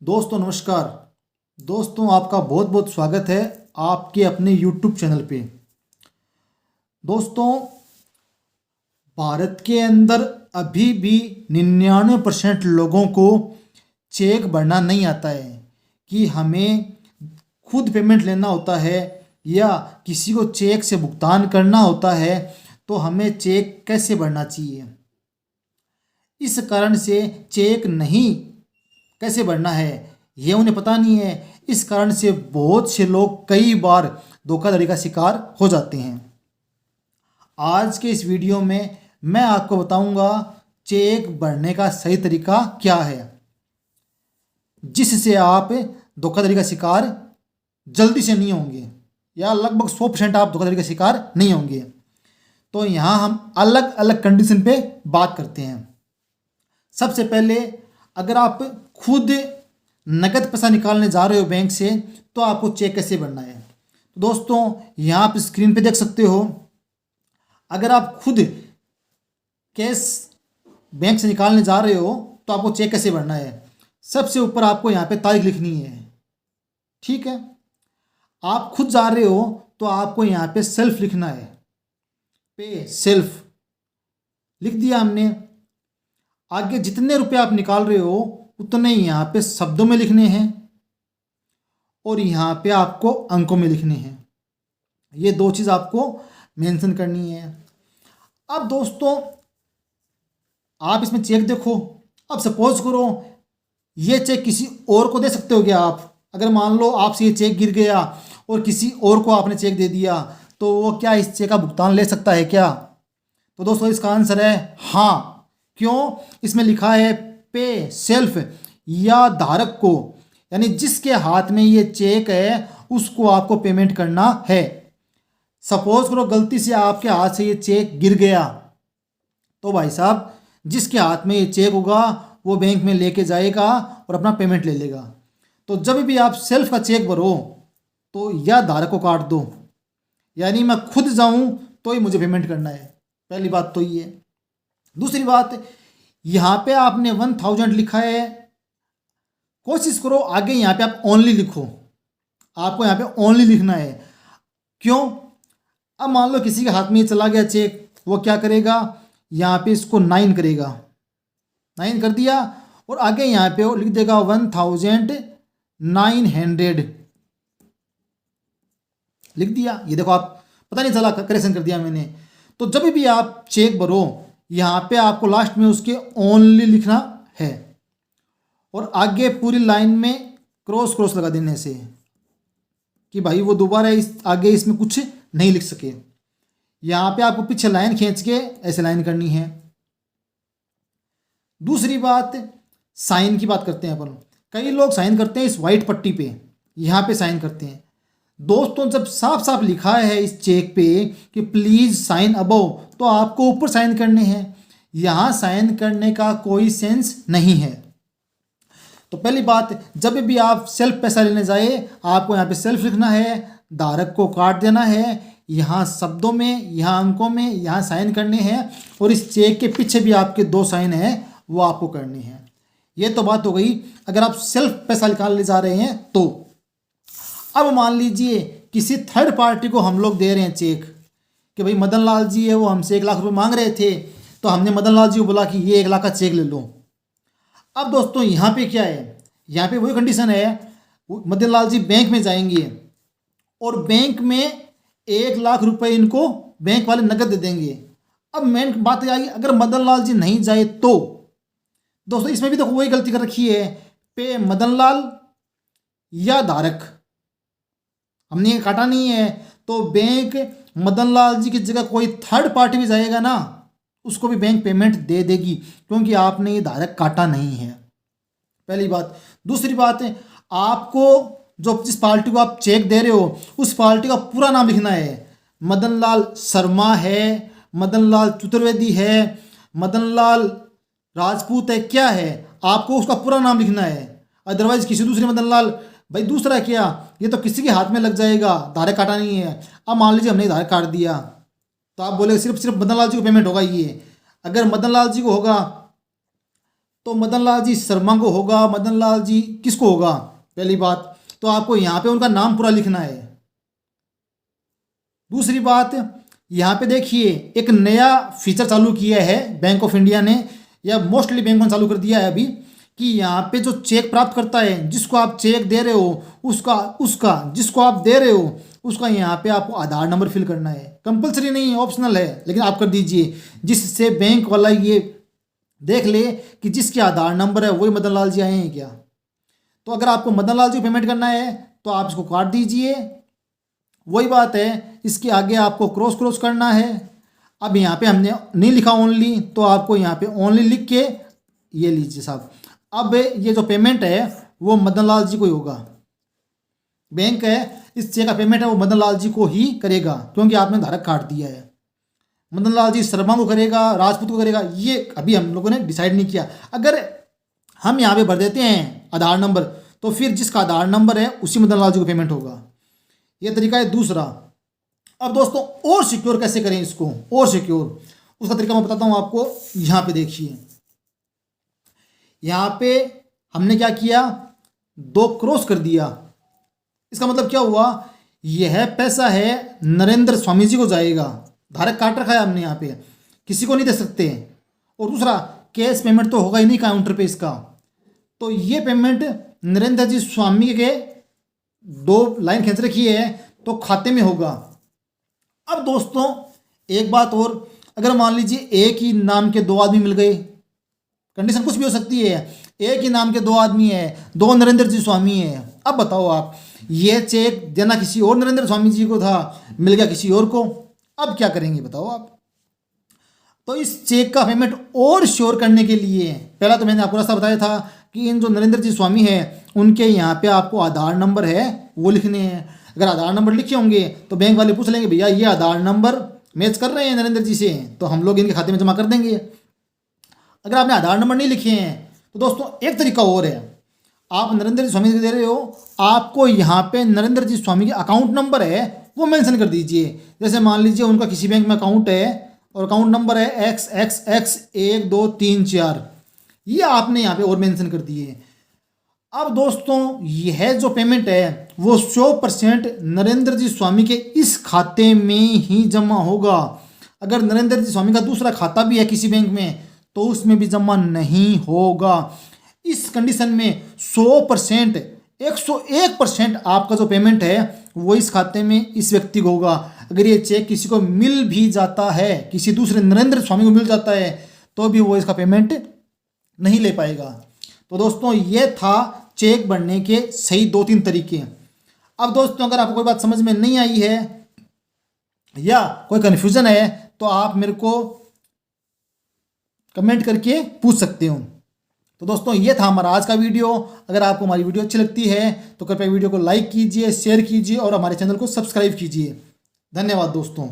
दोस्तों नमस्कार। दोस्तों आपका बहुत बहुत स्वागत है आपके अपने यूट्यूब चैनल पे। दोस्तों भारत के अंदर अभी भी 99% लोगों को चेक भरना नहीं आता है कि हमें खुद पेमेंट लेना होता है या किसी को चेक से भुगतान करना होता है तो हमें चेक कैसे भरना चाहिए। इस कारण से चेक नहीं कैसे भरना है ये उन्हें पता नहीं है। इस कारण से बहुत से लोग कई बार धोखाधड़ी का शिकार हो जाते हैं। आज के इस वीडियो में मैं आपको बताऊंगा चेक भरने का सही तरीका क्या है जिससे आप धोखाधड़ी का शिकार जल्दी से नहीं होंगे या लगभग 100% आप धोखाधड़ी का शिकार नहीं होंगे। तो यहाँ हम अलग अलग कंडीशन पे बात करते हैं। सबसे पहले अगर आप खुद नकद पैसा निकालने जा रहे हो बैंक से तो आपको चेक कैसे भरना है। तो दोस्तों यहाँ आप स्क्रीन पे देख सकते हो, अगर आप खुद कैश बैंक से निकालने जा रहे हो तो आपको चेक कैसे भरना है। सबसे ऊपर आपको यहाँ पे तारीख लिखनी है, ठीक है। आप खुद जा रहे हो तो आपको यहाँ पे सेल्फ लिखना है, पे सेल्फ लिख दिया हमने। आगे जितने रुपए आप निकाल रहे हो उतने यहाँ पे शब्दों में लिखने हैं और यहाँ पे आपको अंकों में लिखने हैं। ये दो चीज़ आपको मेंशन करनी है। अब दोस्तों आप इसमें चेक देखो। अब सपोज करो ये चेक किसी और को दे सकते हो क्या आप। अगर मान लो आपसे ये चेक गिर गया और किसी और को आपने चेक दे दिया तो वो क्या इस चेक का भुगतान ले सकता है क्या। तो दोस्तों इसका आंसर है हाँ। क्यों? इसमें लिखा है पे सेल्फ या धारक को, यानी जिसके हाथ में ये चेक है उसको आपको पेमेंट करना है। सपोज करो गलती से आपके हाथ से ये चेक गिर गया तो भाई साहब जिसके हाथ में ये चेक होगा वो बैंक में लेके जाएगा और अपना पेमेंट ले लेगा। तो जब भी आप सेल्फ का चेक भरो तो या धारक को काट दो, यानी मैं खुद जाऊं तो ही मुझे पेमेंट करना है। पहली बात तो ये है। दूसरी बात, यहाँ पे आपने 1000 लिखा है, कोशिश करो आगे यहाँ पे आप ओनली लिखो। आपको यहाँ पे ओनली लिखना है। क्यों? अब मान लो किसी के हाथ में ये चला गया चेक, वो क्या करेगा, यहाँ पे इसको 9 करेगा, 9 कर दिया और आगे यहाँ पे वो लिख देगा 1900 लिख दिया। ये देखो आप पता नहीं चला, करेक्शन कर दिया मैंने। तो जब भी आप चेक भरो यहाँ पे आपको लास्ट में उसके ओनली लिखना है और आगे पूरी लाइन में क्रॉस क्रॉस लगा देने से कि भाई वो दोबारा इस आगे इसमें कुछ नहीं लिख सके। यहाँ पे आपको पीछे लाइन खींच के ऐसे लाइन करनी है। दूसरी बात, साइन की बात करते हैं अपन। कई लोग साइन करते हैं इस वाइट पट्टी पे, यहाँ पे साइन करते हैं। दोस्तों जब साफ साफ लिखा है इस चेक पे कि प्लीज साइन अबव, तो आपको ऊपर साइन करने हैं। यहाँ साइन करने का कोई सेंस नहीं है। तो पहली बात, जब भी आप सेल्फ पैसा लेने जाए आपको यहाँ पे सेल्फ लिखना है, धारक को काट देना है, यहाँ शब्दों में, यहाँ अंकों में, यहाँ साइन करने हैं और इस चेक के पीछे भी आपके 2 साइन हैं वो आपको करने हैं। ये तो बात हो गई अगर आप सेल्फ पैसा निकालने जा रहे हैं तो। अब मान लीजिए किसी थर्ड पार्टी को हम लोग दे रहे हैं चेक कि भाई मदन लाल जी है, वो हमसे 1 लाख रुपए मांग रहे थे तो हमने मदन लाल जी को बोला कि ये 1 लाख का चेक ले लो। अब दोस्तों यहाँ पे क्या है, यहाँ पे वही कंडीशन है, मदन लाल जी बैंक में जाएंगे और बैंक में 1 लाख रुपए इनको बैंक वाले नकद दे देंगे। अब मेन बात आई, अगर मदन लाल जी नहीं जाए तो दोस्तों इसमें भी देखो वही गलती कर रखी है, पे मदन लाल या धारक, हमने ये काटा नहीं है। तो बैंक मदन लाल जी की जगह कोई थर्ड पार्टी भी जाएगा ना, उसको भी बैंक पेमेंट दे देगी क्योंकि आपने ये धारक काटा नहीं है। पहली बात। दूसरी बात है, आपको जो जिस पार्टी को आप चेक दे रहे हो उस पार्टी का पूरा नाम लिखना है। मदन लाल शर्मा है, मदन लाल चतुर्वेदी है, मदन लाल राजपूत है, क्या है, आपको उसका पूरा नाम लिखना है। अदरवाइज किसी दूसरे मदन लाल, भाई दूसरा क्या, ये तो किसी के हाथ में लग जाएगा, धारक काटा नहीं है। अब मान लीजिए हमने धारक काट दिया तो आप बोले सिर्फ सिर्फ मदन लाल जी को पेमेंट होगा। ये अगर मदन लाल जी को होगा तो मदन लाल जी शर्मा को होगा, मदन लाल जी किसको होगा? पहली बात तो आपको यहाँ पे उनका नाम पूरा लिखना है। दूसरी बात, यहाँ पे देखिए एक नया फीचर चालू किया है बैंक ऑफ इंडिया ने, या मोस्टली बैंकों ने चालू कर दिया है अभी, कि यहाँ पे जो चेक प्राप्त करता है, जिसको आप चेक दे रहे हो, उसका उसका जिसको आप दे रहे हो उसका यहाँ पे आपको आधार नंबर फिल करना है। कंपलसरी नहीं है, ऑप्शनल है, लेकिन आप कर दीजिए, जिससे बैंक वाला ये देख ले कि जिसके आधार नंबर है वही मदन लाल जी आए हैं क्या। तो अगर आपको मदन लाल जी पेमेंट करना है तो आप इसको काट दीजिए। वही बात है, इसके आगे आपको क्रॉस क्रॉस करना है। अब यहाँ पे हमने नहीं लिखा ओनली, तो आपको यहाँ पे ओनली लिख के ये लीजिए साहब। अब ये जो पेमेंट है वो मदन लाल जी को ही होगा। बैंक है, इस चेक का पेमेंट है वो मदन लाल जी को ही करेगा, क्योंकि आपने धारक काट दिया है। मदन लाल जी शर्मा को करेगा, राजपूत को करेगा, ये अभी हम लोगों ने डिसाइड नहीं किया। अगर हम यहाँ पे भर देते हैं आधार नंबर, तो फिर जिसका आधार नंबर है उसी मदन लाल जी को पेमेंट होगा। ये तरीका है दूसरा। अब दोस्तों और सिक्योर कैसे करें इसको, और सिक्योर उसका तरीका मैं बताता हूँ आपको। यहाँ पे देखिए, यहाँ पे हमने क्या किया, 2 क्रॉस कर दिया। इसका मतलब क्या हुआ, यह पैसा है नरेंद्र स्वामी जी को जाएगा, धारक काट रखा है हमने यहाँ पे, किसी को नहीं दे सकते। और दूसरा, कैश पेमेंट तो होगा ही नहीं काउंटर पे इसका, तो ये पेमेंट नरेंद्र जी स्वामी के 2 लाइन खींच रखी है तो खाते में होगा। अब दोस्तों एक बात और, अगर मान लीजिए एक ही नाम के 2 आदमी मिल गए, कंडीशन कुछ भी हो सकती है, एक ही नाम के 2 आदमी है, 2 नरेंद्र जी स्वामी है। अब बताओ आप, ये चेक देना किसी और नरेंद्र स्वामी जी को था, मिल गया किसी और को, अब क्या करेंगे बताओ आप। तो इस चेक का पेमेंट और श्योर करने के लिए, पहला तो मैंने आपको रास्ता बताया था कि इन जो नरेंद्र जी स्वामी है उनके यहाँ पे आपको आधार नंबर है वो लिखने हैं। अगर आधार नंबर लिखे होंगे तो बैंक वाले पूछ लेंगे भैया ये आधार नंबर मैच कर रहे हैं नरेंद्र जी से, तो हम लोग इनके खाते में जमा कर देंगे। अगर आपने आधार नंबर नहीं लिखे हैं तो दोस्तों एक तरीका और है, आप नरेंद्र जी स्वामी को दे रहे हो, आपको यहाँ पे नरेंद्र जी स्वामी के अकाउंट नंबर है वो मेंशन कर दीजिए। जैसे मान लीजिए उनका किसी बैंक में अकाउंट है और अकाउंट नंबर है XXX1234, ये आपने यहाँ पे और मेंशन कर दिए। अब दोस्तों यह जो पेमेंट है वो 100% नरेंद्र जी स्वामी के इस खाते में ही जमा होगा। अगर नरेंद्र जी स्वामी का दूसरा खाता भी है किसी बैंक में तो उसमें भी जमा नहीं होगा। इस कंडीशन में 100% 101% आपका जो पेमेंट है वो इस खाते में इस व्यक्ति को होगा। अगर ये चेक किसी को मिल भी जाता है, किसी दूसरे नरेंद्र स्वामी को मिल जाता है, तो भी वो इसका पेमेंट नहीं ले पाएगा। तो दोस्तों ये था चेक बनने के सही 2-3 तरीके। अब दोस्तों अगर आपको कोई बात समझ में नहीं आई है या कोई कन्फ्यूज़न है तो आप मेरे को कमेंट करके पूछ सकते हो। तो दोस्तों ये था हमारा आज का वीडियो। अगर आपको हमारी वीडियो अच्छी लगती है तो कृपया वीडियो को लाइक कीजिए, शेयर कीजिए और हमारे चैनल को सब्सक्राइब कीजिए। धन्यवाद दोस्तों।